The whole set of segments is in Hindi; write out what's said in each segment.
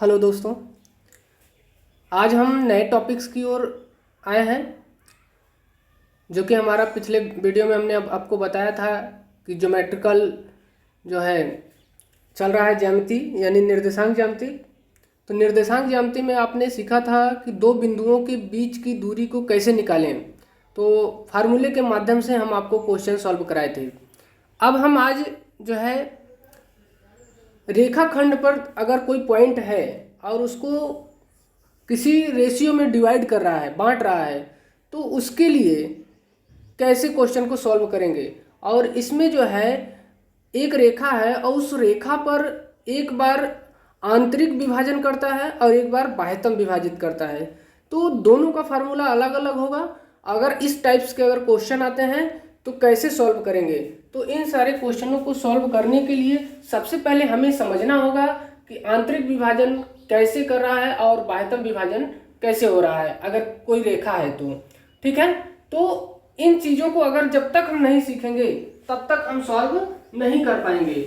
हेलो दोस्तों, आज हम नए टॉपिक्स की ओर आए हैं। जो कि हमारा पिछले वीडियो में हमने आपको बताया था कि ज्योमेट्रिकल जो है चल रहा है ज्यामिति यानी निर्देशांक ज्यामिति। तो निर्देशांक ज्यामिति में आपने सीखा था कि दो बिंदुओं के बीच की दूरी को कैसे निकालें। तो फार्मूले के माध्यम से हम आपको क्वेश्चन सॉल्व कराए थे। अब हम आज जो है रेखाखंड पर अगर कोई पॉइंट है और उसको किसी रेशियो में डिवाइड कर रहा है, बांट रहा है, तो उसके लिए कैसे क्वेश्चन को सॉल्व करेंगे। और इसमें जो है एक रेखा है और उस रेखा पर एक बार आंतरिक विभाजन करता है और एक बार बाह्यतम विभाजित करता है। तो दोनों का फार्मूला अलग अलग होगा। अगर इस टाइप्स के अगर क्वेश्चन आते हैं तो कैसे सॉल्व करेंगे। तो इन सारे क्वेश्चनों को सॉल्व करने के लिए सबसे पहले हमें समझना होगा कि आंतरिक विभाजन कैसे कर रहा है और बाह्यतम विभाजन कैसे हो रहा है अगर कोई रेखा है तो। ठीक है, तो इन चीज़ों को अगर जब तक हम नहीं सीखेंगे तब तक हम सॉल्व नहीं कर पाएंगे।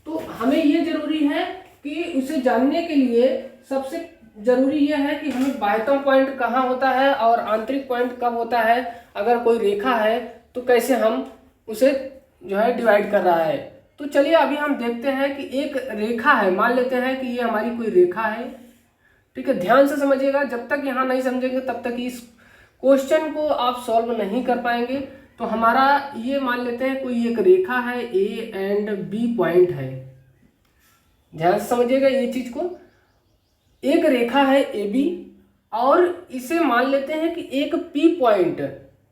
तो हमें ये जरूरी है कि उसे जानने के लिए सबसे जरूरी यह है कि हमें बाह्यतम पॉइंट कहाँ होता है और आंतरिक पॉइंट कब होता है। अगर कोई रेखा है तो कैसे हम उसे जो है डिवाइड कर रहा है। तो चलिए अभी हम देखते हैं कि एक रेखा है, मान लेते हैं कि ये हमारी कोई रेखा है। ठीक है, ध्यान से समझिएगा, जब तक यहाँ नहीं समझेंगे तब तक इस क्वेश्चन को आप सॉल्व नहीं कर पाएंगे। तो हमारा ये मान लेते हैं कोई एक रेखा है, ए एंड बी पॉइंट है। ध्यान से समझिएगा ये चीज को। एक रेखा है ए बी और इसे मान लेते हैं कि एक पी पॉइंट।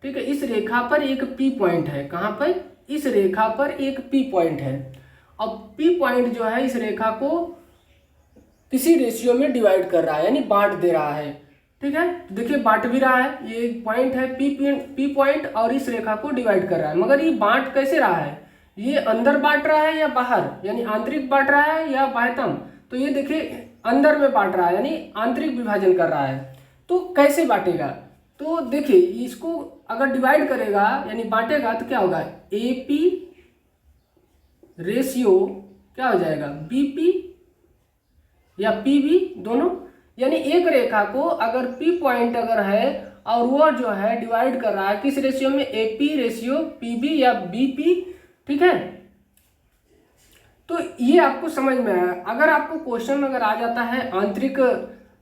ठीक है, इस रेखा पर एक पी पॉइंट है। कहाँ पर? इस रेखा पर एक पी पॉइंट है। अब पी पॉइंट जो है इस रेखा को किसी रेशियो में डिवाइड कर रहा है यानी बांट दे रहा है। ठीक है, देखिए बांट भी रहा है। ये पॉइंट है पी पॉइंट और इस रेखा को डिवाइड कर रहा है। मगर ये बांट कैसे रहा है? ये अंदर बांट रहा है या बाहर यानी आंतरिक बांट रहा है या बाह्यतम? तो ये देखिए अंदर में बांट रहा है यानी आंतरिक विभाजन कर रहा है। तो कैसे बांटेगा? तो देखिए इसको अगर डिवाइड करेगा यानी बांटेगा तो क्या होगा? ए पी रेशियो क्या हो जाएगा? बी पी या पी बी दोनों। यानी एक रेखा को अगर पी पॉइंट अगर है और वो जो है डिवाइड कर रहा है किस रेशियो में? A P ratio P B या बी पी। ठीक है, तो ये आपको समझ में आया। अगर आपको क्वेश्चन अगर आ जाता है आंतरिक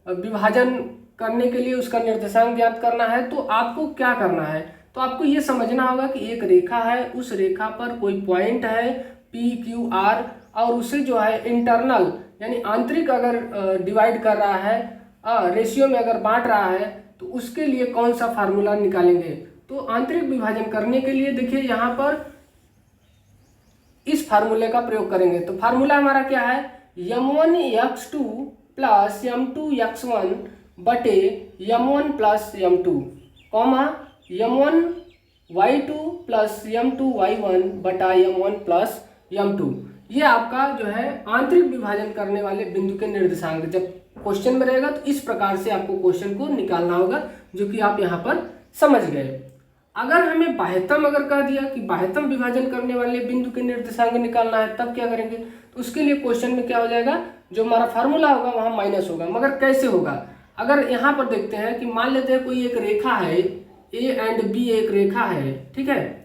विभाजन करने के लिए उसका निर्देशांक ज्ञात करना है तो आपको क्या करना है? तो आपको ये समझना होगा कि एक रेखा है, उस रेखा पर कोई पॉइंट है पी क्यू आर और उसे जो है इंटरनल यानी आंतरिक अगर डिवाइड कर रहा है, रेशियो में अगर बांट रहा है तो उसके लिए कौन सा फार्मूला निकालेंगे। तो आंतरिक विभाजन करने के लिए देखिए यहाँ पर इस फार्मूले का प्रयोग करेंगे। तो फार्मूला हमारा क्या है? m1x2 प्लस m2x1 बटे m1 plus m2 comma m1y2 plus m2y1 बटा m1 प्लस m2। ये आपका जो है आंतरिक विभाजन करने वाले बिंदु के निर्देशांक जब क्वेश्चन में रहेगा तो इस प्रकार से आपको क्वेश्चन को निकालना होगा, जो कि आप यहाँ पर समझ गए। अगर हमें बाह्यतम अगर कह दिया कि बाह्यतम विभाजन करने वाले बिंदु के निर्देशांक निकालना है तब क्या करेंगे? तो उसके लिए क्वेश्चन में क्या हो जाएगा? जो हमारा फार्मूला होगा वहाँ माइनस होगा। मगर कैसे होगा? अगर यहाँ पर देखते हैं कि मान लेते हैं कोई एक रेखा है, ए एंड बी एक रेखा है। ठीक है,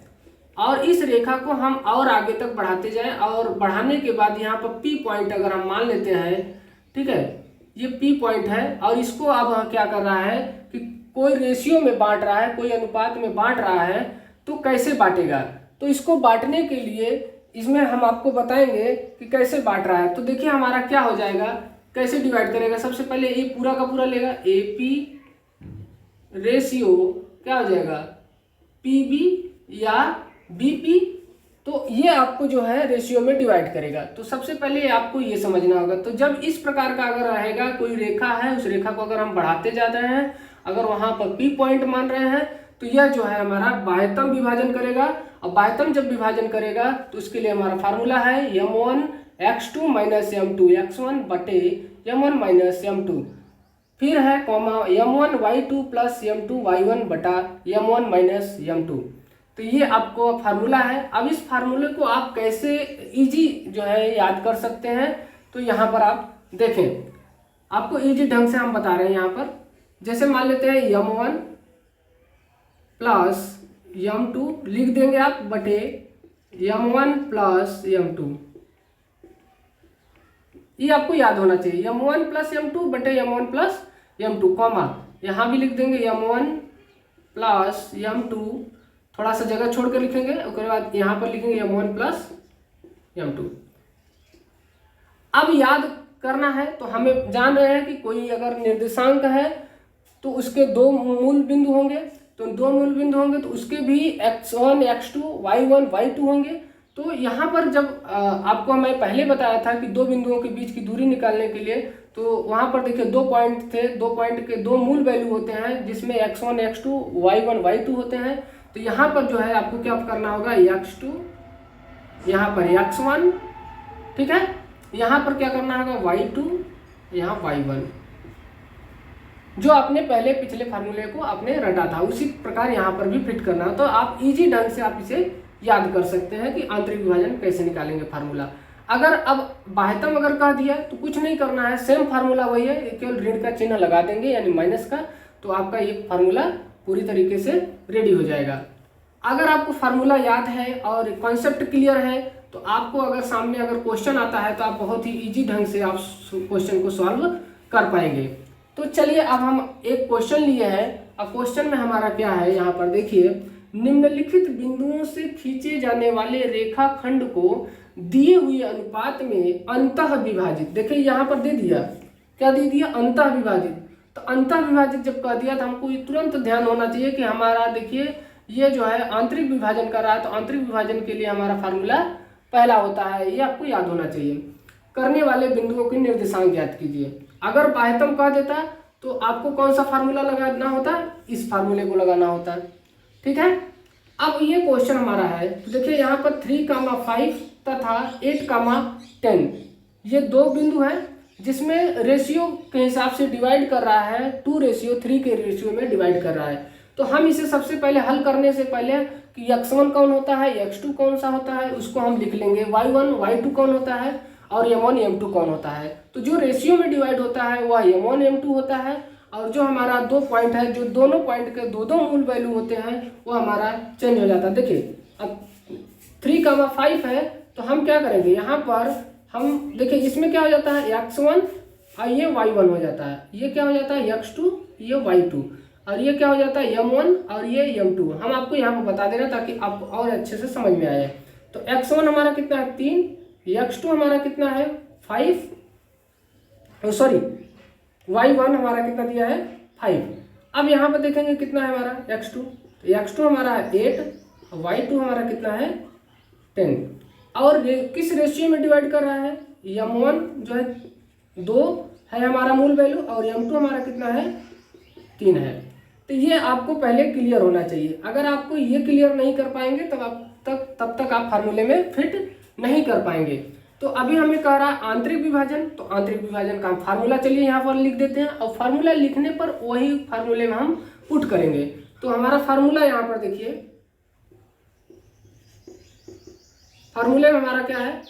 और इस रेखा को हम और आगे तक बढ़ाते जाएं और बढ़ाने के बाद यहाँ पर पी पॉइंट अगर हम मान लेते हैं। ठीक है, ये पी पॉइंट है और इसको अब क्या कर रहा है कि कोई रेशियो में बांट रहा है, कोई अनुपात में बांट रहा है। तो कैसे बांटेगा? तो इसको बांटने के लिए इसमें हम आपको बताएंगे कि कैसे बांट रहा है। तो देखिए हमारा क्या हो जाएगा, कैसे डिवाइड करेगा। सबसे पहले ये पूरा का पूरा लेगा, ए पी रेशियो क्या हो जाएगा? पी बी या बी पी। तो ये आपको जो है रेशियो में डिवाइड करेगा। तो सबसे पहले आपको ये समझना होगा। तो जब इस प्रकार का अगर रहेगा कोई रेखा है, उस रेखा को अगर हम बढ़ाते जा रहे हैं, अगर वहां पर पी पॉइंट मान रहे हैं तो यह जो है हमारा बाह्यतम विभाजन करेगा। और बाह्यतम जब विभाजन करेगा तो उसके लिए हमारा फार्मूला है m1x2 माइनस m2x1 बटे m1 माइनस m2। फिर है कॉमा m1y2 प्लस m2y1 बटा m1 माइनस m2। तो ये आपको फार्मूला है। अब इस फार्मूले को आप कैसे इजी जो है याद कर सकते हैं, तो यहाँ पर आप देखें। आपको इजी ढंग से हम बता रहे हैं यहाँ पर। जैसे मान लेते हैं m1 प्लस m2 लिख देंगे आप बटे m1 प्लस m2, ये आपको याद होना चाहिए। m1 प्लस m2 बटे m1 प्लस m2, कॉमा यहाँ भी लिख देंगे m1 प्लस m2, थोड़ा सा जगह छोड़ कर लिखेंगे, उसके बाद यहाँ पर लिखेंगे m1 प्लस m2। अब याद करना है तो हमें जान रहे हैं कि कोई अगर निर्देशांक है तो उसके दो मूल बिंदु होंगे, तो दो मूल बिंदु होंगे तो उसके भी x1 x2 y1 y2 होंगे। तो यहाँ पर जब आपको मैं पहले बताया था कि दो बिंदुओं के बीच की दूरी निकालने के लिए, तो वहाँ पर देखिए दो पॉइंट थे, दो पॉइंट के दो मूल वैल्यू होते हैं जिसमें x1 x2 y1 y2 होते हैं। तो यहाँ पर जो है आपको क्या करना होगा, x2 यहाँ पर x1, ठीक है, यहाँ पर क्या करना होगा y2 यहाँ y1, जो आपने पहले पिछले फार्मूले को आपने रटा था उसी प्रकार यहाँ पर भी फिट करना है। तो आप इजी ढंग से आप इसे याद कर सकते हैं कि आंतरिक विभाजन कैसे निकालेंगे फार्मूला। अगर अब बाह्यतम अगर कह दिया तो कुछ नहीं करना है, सेम फार्मूला वही है, केवल ऋण का चिन्ह लगा देंगे यानी माइनस का, तो आपका ये फार्मूला पूरी तरीके से रेडी हो जाएगा। अगर आपको फार्मूला याद है और कॉन्सेप्ट क्लियर है तो आपको अगर सामने अगर क्वेश्चन आता है तो आप बहुत ही इजी ढंग से आप क्वेश्चन को सॉल्व कर पाएंगे। तो चलिए अब हम एक क्वेश्चन लिए हैं। अब क्वेश्चन में हमारा क्या है, यहाँ पर देखिए, निम्नलिखित बिंदुओं से खींचे जाने वाले रेखाखंड को दिए हुए अनुपात में अंतः विभाजित, देखिए यहाँ पर दे दिया, क्या दे दिया, अंतः विभाजित। तो अंतः विभाजित जब कह दिया तो हमको ये तुरंत ध्यान होना चाहिए कि हमारा देखिए ये जो है आंतरिक विभाजन कर रहा है, तो आंतरिक विभाजन के लिए हमारा फार्मूला पहला होता है, ये आपको याद होना चाहिए। करने वाले बिंदुओं के निर्देशांक ज्ञात कीजिए। अगर बाह्यतम कह देता तो आपको कौन सा फार्मूला लगाना होता है, इस फार्मूले को लगाना होता है, ठीक है। अब ये क्वेश्चन हमारा है, तो देखिए यहाँ पर 3,5 तथा 8,10 ये दो बिंदु हैं जिसमें रेशियो के हिसाब से डिवाइड कर रहा है, 2:3 के रेशियो में डिवाइड कर रहा है। तो हम इसे सबसे पहले हल करने से पहले कि x1 कौन होता है, x2 कौन सा होता है, उसको हम लिख लेंगे, y1 y2 कौन होता है और m1 m2 कौन होता है। तो जो रेशियो में डिवाइड होता है वह m1 m2 होता है, और जो हमारा दो पॉइंट है, जो दोनों पॉइंट के दो दो मूल वैल्यू होते हैं वो हमारा चेंज हो जाता है। देखिए अब 3,5 है तो हम क्या करेंगे, यहाँ पर हम देखिए इसमें क्या हो जाता है, x1 और ये y1 हो जाता है, ये क्या हो जाता है x2 ये y2, और ये क्या हो जाता है m1 और ये m2। हम आपको यहाँ पर बता दे रहे हैं ताकि आपको और अच्छे से समझ में आए। तो x1 हमारा कितना है 3, x2 हमारा कितना है 5, सॉरी y1 हमारा कितना दिया है 5। अब यहाँ पर देखेंगे कितना है हमारा x2, तो x2 हमारा है 8, y2 हमारा कितना है 10। और किस रेशियो में डिवाइड कर रहा है, m1 जो है 2 है हमारा मूल वैल्यू और m2 हमारा कितना है 3 है। तो ये आपको पहले क्लियर होना चाहिए। अगर आपको ये क्लियर नहीं कर पाएंगे तब तक आप फार्मूले में फिट नहीं कर पाएंगे। तो अभी हमें कह रहा है आंतरिक विभाजन, तो आंतरिक विभाजन का हम फार्मूला चलिए यहाँ पर लिख देते हैं, और फार्मूला लिखने पर वही फार्मूले में हम पुट करेंगे। तो हमारा फार्मूला यहाँ पर देखिए, फार्मूले में हमारा क्या है,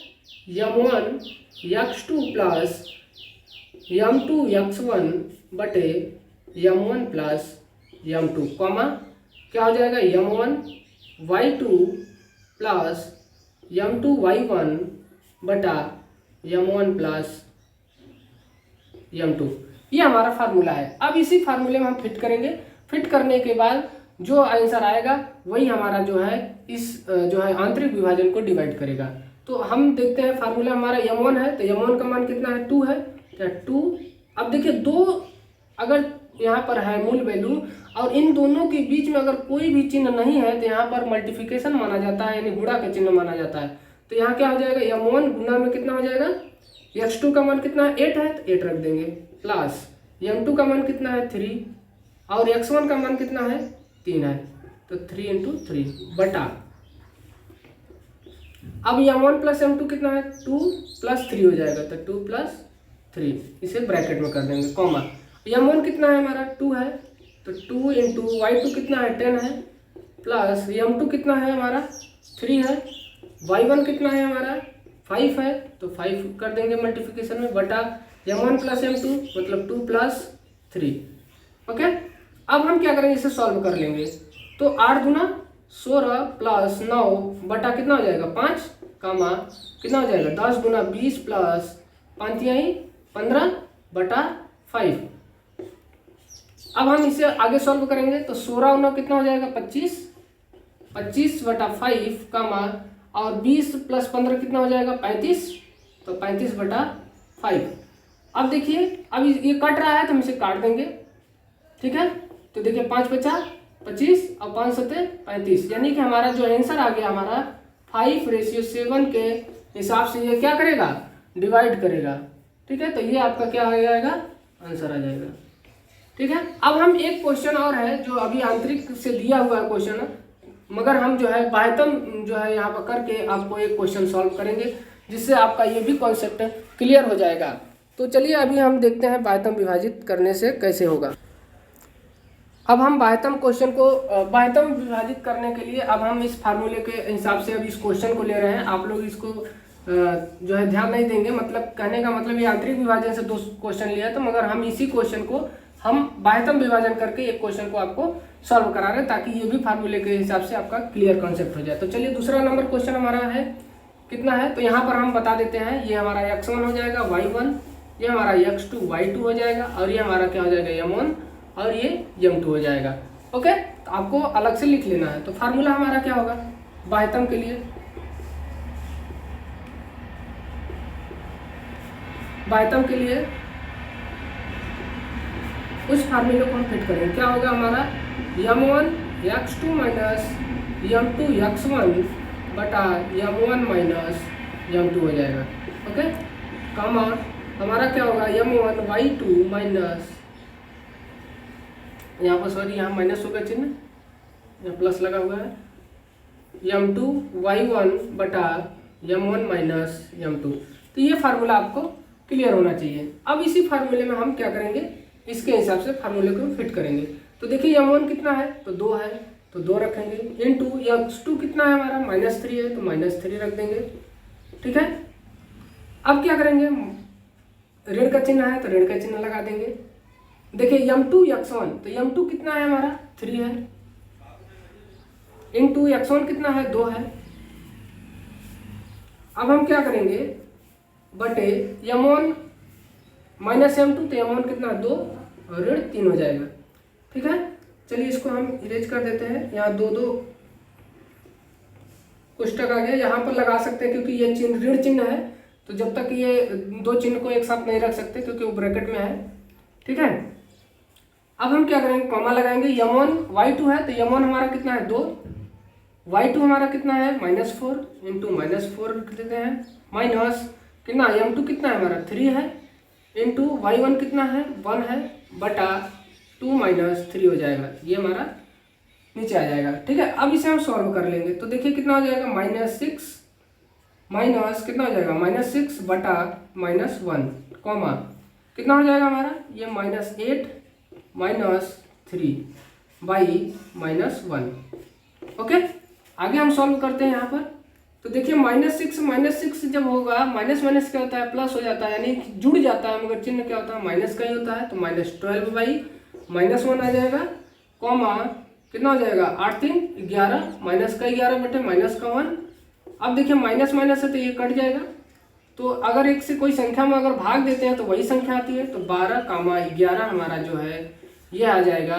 m1 x2 plus m2 x1 बटे m1 प्लस m2, कॉमा क्या हो जाएगा m1 y2 plus m2 y1 बटा m1 प्लस m2, ये हमारा फार्मूला है। अब इसी फार्मूले में हम फिट करेंगे। फिट करने के बाद जो आंसर आएगा वही हमारा जो है इस जो है आंतरिक विभाजन को डिवाइड करेगा। तो हम देखते हैं फार्मूला हमारा m1 है, तो m1 का मान कितना है 2 है, तो 2। अब देखिए दो अगर यहाँ पर है मूल वैल्यू और इन दोनों के बीच में अगर कोई भी चिन्ह नहीं है तो यहाँ पर मल्टीप्लिकेशन माना जाता है, यानी गुणा का चिन्ह माना जाता है। तो यहाँ क्या हो जाएगा, m1 गुना में कितना हो जाएगा, x2 का मान कितना है 8 है तो 8 रख देंगे, प्लस m2 का मान कितना है 3 और x1 का मान कितना है 3 है, तो 3 × 3 बटा, अब m1 प्लस m2 कितना है 2 + 3 हो जाएगा, तो 2 + 3 इसे ब्रैकेट में कर देंगे, कॉमा m1 कितना है हमारा 2 है, तो 2 × y2 कितना है 10 है, प्लस m2 कितना है हमारा 3 है, y1 कितना है हमारा 5 है, तो 5 कर देंगे मल्टीप्लिकेशन में, बटा m1 प्लस m2 मतलब 2 प्लस 3। ओके, अब हम क्या करेंगे, इसे सॉल्व कर लेंगे। तो 8 दूना 16 प्लस 9 बटा कितना हो जाएगा 5 कामा कितना हो जाएगा 10 दूना 20 प्लस 5 15 बटा 5। अब हम इसे आगे सॉल्व करेंगे तो 16 9 कितना हो जाएगा 25 बटा 5 कामा और 20 प्लस 15 कितना हो जाएगा 35, तो 35 बटा 5। अब देखिए, अब ये कट रहा है तो हम इसे काट देंगे, ठीक है। तो देखिए 5 5 25 और 5 7 35, यानी कि हमारा जो आंसर आ गया हमारा 5:7 के हिसाब से ये क्या करेगा, डिवाइड करेगा, ठीक है। तो ये आपका क्या आ जाएगा, आंसर आ जाएगा, ठीक है। अब हम एक क्वेश्चन और है जो अभी आंतरिक से दिया हुआ है क्वेश्चन, मगर हम जो है बाह्यतम जो है यहाँ पर करके आपको एक क्वेश्चन सॉल्व करेंगे जिससे आपका ये भी कॉन्सेप्ट क्लियर हो जाएगा। तो चलिए अभी हम देखते हैं बाह्यतम विभाजित करने से कैसे होगा। अब हम बाह्यतम क्वेश्चन को बाह्यतम विभाजित करने के लिए अब हम इस फार्मूले के हिसाब से अब इस क्वेश्चन को ले रहे हैं। आप लोग इसको जो है ध्यान नहीं देंगे, मतलब कहने का मतलब ये आंतरिक विभाजन से 2 क्वेश्चन लिया तो मगर हम इसी क्वेश्चन को हम बाह्यतम विभाजन करके एक क्वेश्चन को आपको सॉल्व करा रहे हैं ताकि ये भी फार्मूले के हिसाब से आपका क्लियर कॉन्सेप्ट हो जाए। तो चलिए दूसरा नंबर क्वेश्चन हमारा है कितना है, तो यहाँ पर हम बता देते हैं, ये हमारा x1 हो जाएगा y1, ये हमारा x2 y2 हो जाएगा और ये हमारा क्या हो जाएगा m1 और ये m2 हो जाएगा। ओके, तो आपको अलग से लिख लेना है। तो फार्मूला हमारा क्या होगा बाह्यतम के लिए, बाह्यतम के लिए उस फार्मूले को हम फिट करेंगे। क्या होगा हमारा m1 x2 minus m2 x1 बटा m1 माइनस m2 हो जाएगा। ओके, कामा हमारा क्या होगा m1 y2 माइनस, यहाँ पर सॉरी यहाँ माइनस होगा चिन्ह, यहाँ प्लस लगा हुआ है, m2 y1 बटा m1 माइनस m2। तो ये फार्मूला आपको क्लियर होना चाहिए। अब इसी फार्मूले में हम क्या करेंगे, इसके हिसाब से फार्मूले को फिट करेंगे। तो देखिए m1 कितना है, तो 2 है तो 2 रखेंगे, इनटू x2 कितना है हमारा -3 है तो -3 रख देंगे, ठीक है। अब क्या करेंगे, ऋण का चिन्ह है तो ऋण का चिन्ह लगा देंगे। देखिए m2 x1, तो m2 कितना है हमारा 3 है, इनटू x1 कितना है 2 है। अब हम क्या करेंगे, बटे m1 माइनस m2, तो m1 कितना 2 और ऋण 3 हो जाएगा, ठीक है। चलिए इसको हम इरेज कर देते हैं, यहाँ 2 2 कोष्टक आ गया, यहाँ पर लगा सकते हैं क्योंकि ये चिन्ह ऋण चिन्ह है तो जब तक ये 2 चिन्ह को एक साथ नहीं रख सकते क्योंकि वो ब्रैकेट में है, ठीक है। अब हम क्या करेंगे, कॉमा लगाएंगे, m1 y2 है तो m1 हमारा कितना है 2, y2 हमारा कितना है -4 इंटू -4 रख देते हैं, माइनस कितना m2 कितना है हमारा 3 है, इंटू y1 कितना है 1 है बटा 2 - 3 हो जाएगा, ये हमारा नीचे आ जाएगा, ठीक है। अब इसे हम सॉल्व कर लेंगे तो देखिए कितना हो जाएगा -6 माइनस कितना हो जाएगा -6 बटा -1 कॉमा कितना हो जाएगा हमारा ये -8 -3 बाई -1। ओके, आगे हम सॉल्व करते हैं यहाँ पर। तो देखिए -6 जब होगा, माइनस माइनस क्या होता है प्लस हो जाता है, यानी जुड़ जाता है मगर चिन्ह क्या होता है माइनस का ही होता है, तो -12 बाई -1 आ जाएगा, कॉमा कितना हो जाएगा 8 3 11 माइनस का 11 बटे माइनस का 1। अब देखिए माइनस माइनस है तो ये कट जाएगा, तो अगर एक से कोई संख्या में अगर भाग देते हैं तो वही संख्या आती है, तो 12, 11 हमारा जो है ये आ जाएगा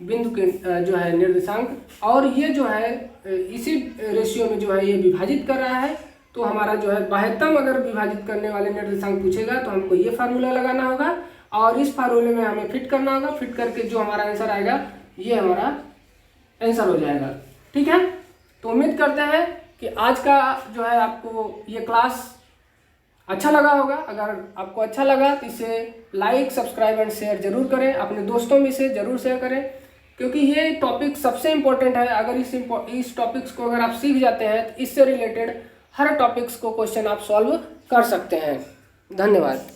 बिंदु के जो है निर्देशांक, और ये जो है इसी रेशियो में जो है ये विभाजित कर रहा है। तो हमारा जो है बाह्यतम अगर विभाजित करने वाले निर्देशांक पूछेगा तो हमको ये फार्मूला लगाना होगा और इस फार्मूले में हमें फिट करना होगा, फिट करके जो हमारा आंसर आएगा ये हमारा आंसर हो जाएगा, ठीक है। तो उम्मीद करते हैं कि आज का जो है आपको ये क्लास अच्छा लगा होगा। अगर आपको अच्छा लगा तो इसे लाइक सब्सक्राइब एंड शेयर जरूर करें, अपने दोस्तों में से जरूर शेयर करें, क्योंकि ये टॉपिक सबसे इम्पोर्टेंट है। अगर इस टॉपिक्स को अगर आप सीख जाते हैं तो इससे रिलेटेड हर टॉपिक्स को क्वेश्चन आप सॉल्व कर सकते हैं। धन्यवाद।